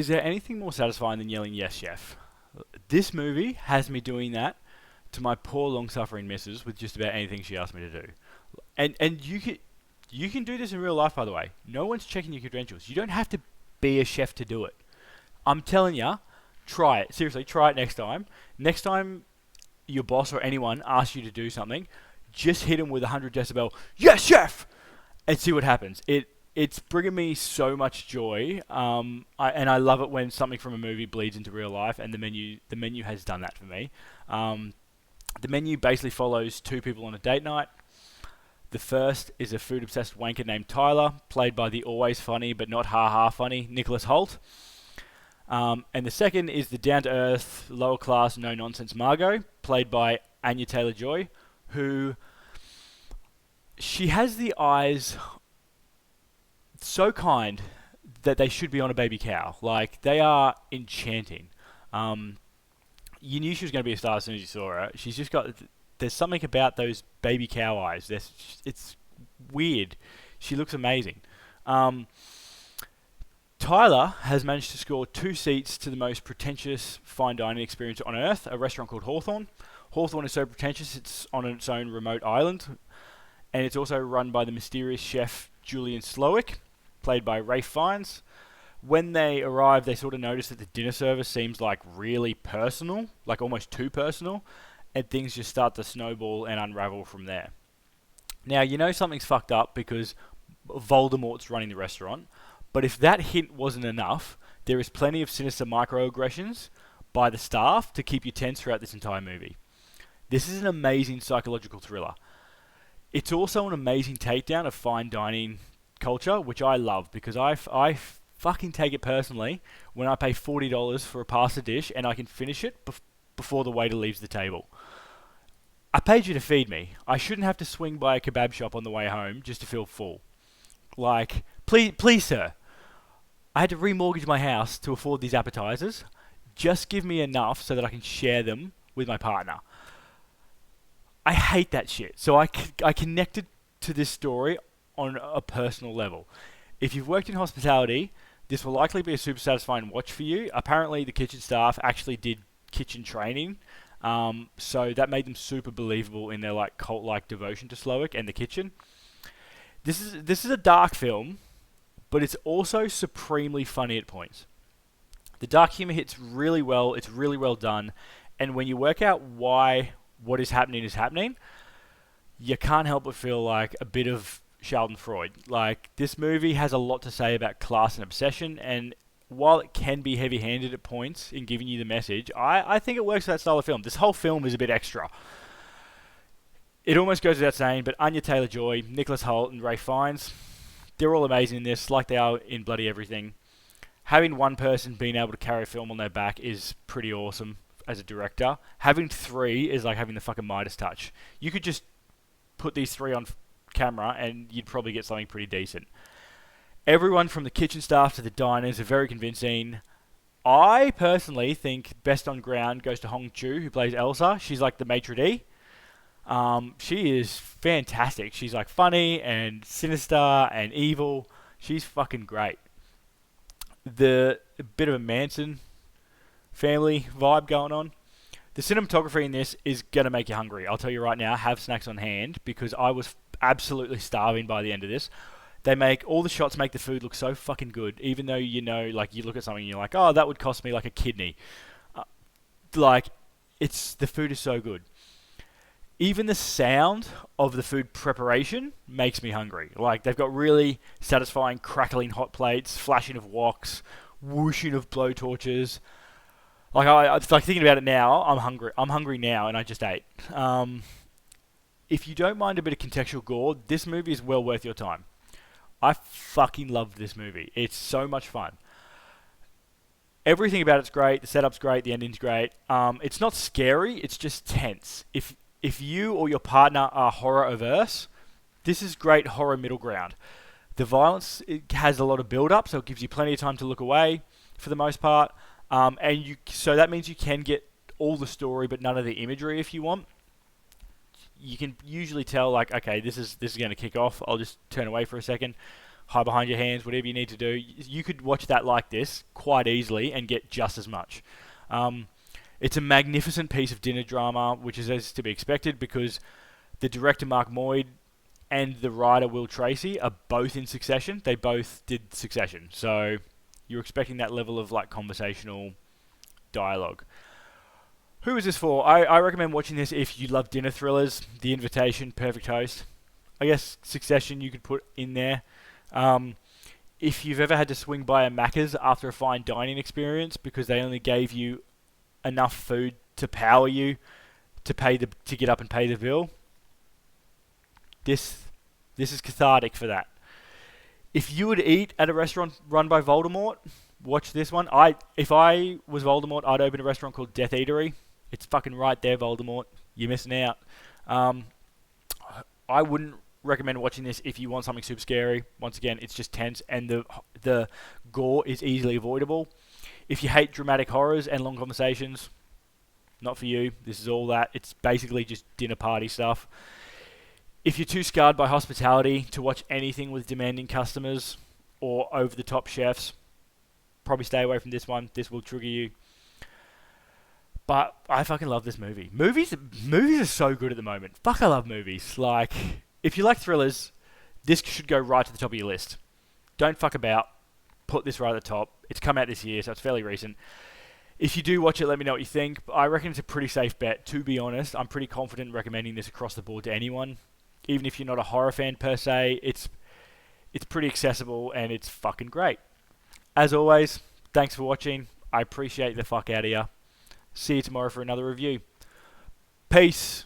is there anything more satisfying than yelling "Yes, chef"? This movie has me doing that to my poor long-suffering missus with just about anything she asks me to do. And you can do this in real life, by the way. No one's checking your credentials. You don't have to be a chef to do it. I'm telling you, try it. Seriously, try it next time. Next time your boss or anyone asks you to do something, just hit them with 100 decibel, "Yes, chef!" and see what happens. It's bringing me so much joy, and I love it when something from a movie bleeds into real life, and the menu has done that for me. Um, the menu basically follows two people on a date night. The first is a food obsessed wanker named Tyler, played by the always funny but not ha ha funny Nicholas Holt. And the second is the down to earth, lower class, no nonsense Margot, played by Anya Taylor Joy, who she has the eyes so kind that they should be on a baby cow. Like, they are enchanting. Um, you knew she was going to be a star as soon as you saw her. She's just got. There's something about those baby cow eyes. It's weird. She looks amazing. Um, Tyler has managed to score two seats to the most pretentious fine dining experience on earth, a restaurant called Hawthorne. Hawthorne is so pretentious it's on its own remote island, and it's also run by the mysterious chef Julian Slowick, played by Rafe Fiennes. When they arrive, they sort of notice that the dinner service seems like really personal, like almost too personal, and things just start to snowball and unravel from there. Now, you know something's fucked up because Voldemort's running the restaurant, but if that hint wasn't enough, there is plenty of sinister microaggressions by the staff to keep you tense throughout this entire movie. This is an amazing psychological thriller. It's also an amazing takedown of fine dining culture, which I love because I fucking take it personally when I pay $40 for a pasta dish and I can finish it before the waiter leaves the table. I paid you to feed me. I shouldn't have to swing by a kebab shop on the way home just to feel full. Like, please, sir. I had to remortgage my house to afford these appetizers. Just give me enough so that I can share them with my partner. I hate that shit. So I connected to this story on a personal level. If you've worked in hospitality, this will likely be a super satisfying watch for you. Apparently, the kitchen staff actually did kitchen training, so that made them super believable in their like cult-like devotion to Slowick and the kitchen. This is a dark film, but it's also supremely funny at points. The dark humor hits really well. It's really well done, and when you work out why what is happening, you can't help but feel like a bit of Sheldon Freud. Like, this movie has a lot to say about class and obsession, and while it can be heavy-handed at points in giving you the message, I think it works for that style of film. This whole film is a bit extra. It almost goes without saying, but Anya Taylor-Joy, Nicholas Hoult, and Ray Fiennes, they're all amazing in this, like they are in bloody everything. Having one person being able to carry a film on their back is pretty awesome as a director. Having three is like having the fucking Midas touch. You could just put these three on camera and you'd probably get something pretty decent. Everyone from the kitchen staff to the diners are very convincing. I personally think best on ground goes to Hong Chu, who plays Elsa. She's like the maitre d'. She is fantastic. She's like funny and sinister and evil. She's fucking great. The bit of a Manson family vibe going on. The cinematography in this is going to make you hungry. I'll tell you right now, have snacks on hand because I was absolutely starving by the end of this. They make all the shots make the food look so fucking good, even though you know, like you look at something and you're like, oh, that would cost me like a kidney. Like, the food is so good. Even the sound of the food preparation makes me hungry. Like, they've got really satisfying crackling hot plates, flashing of woks, whooshing of blowtorches. Like, it's like thinking about it now, I'm hungry. I'm hungry now, and I just ate. If you don't mind a bit of contextual gore, this movie is well worth your time. I fucking loved this movie. It's so much fun. Everything about it's great. The setup's great. The ending's great. It's not scary. It's just tense. If you or your partner are horror averse, this is great horror middle ground. The violence, it has a lot of build up, so it gives you plenty of time to look away for the most part. So that means you can get all the story but none of the imagery if you want. You can usually tell, like, okay, this is going to kick off. I'll just turn away for a second. hide behind your hands, whatever you need to do. You could watch that like this quite easily and get just as much. It's a magnificent piece of dinner drama, which is as to be expected because the director Mark Moyd and the writer Will Tracy are both in Succession. They both did Succession, so you're expecting that level of like conversational dialogue. Who is this for? I recommend watching this if you love dinner thrillers. The Invitation, Perfect Host. I guess Succession you could put in there. If you've ever had to swing by a Macca's after a fine dining experience because they only gave you enough food to power you to get up and pay the bill, this is cathartic for that. If you would eat at a restaurant run by Voldemort, watch this one. If I was Voldemort, I'd open a restaurant called Death Eatery. It's fucking right there, Voldemort. You're missing out. I wouldn't recommend watching this if you want something super scary. Once again, it's just tense, and the gore is easily avoidable. If you hate dramatic horrors and long conversations, not for you. This is all that. It's basically just dinner party stuff. If you're too scarred by hospitality to watch anything with demanding customers or over-the-top chefs, probably stay away from this one. This will trigger you. But I fucking love this movie. Movies are so good at the moment. Fuck, I love movies. Like, if you like thrillers, this should go right to the top of your list. Don't fuck about. Put this right at the top. It's come out this year, so it's fairly recent. If you do watch it, let me know what you think. I reckon it's a pretty safe bet, to be honest. I'm pretty confident recommending this across the board to anyone. Even if you're not a horror fan per se, it's pretty accessible and it's fucking great. As always, thanks for watching. I appreciate the fuck out of you. See you tomorrow for another review. Peace.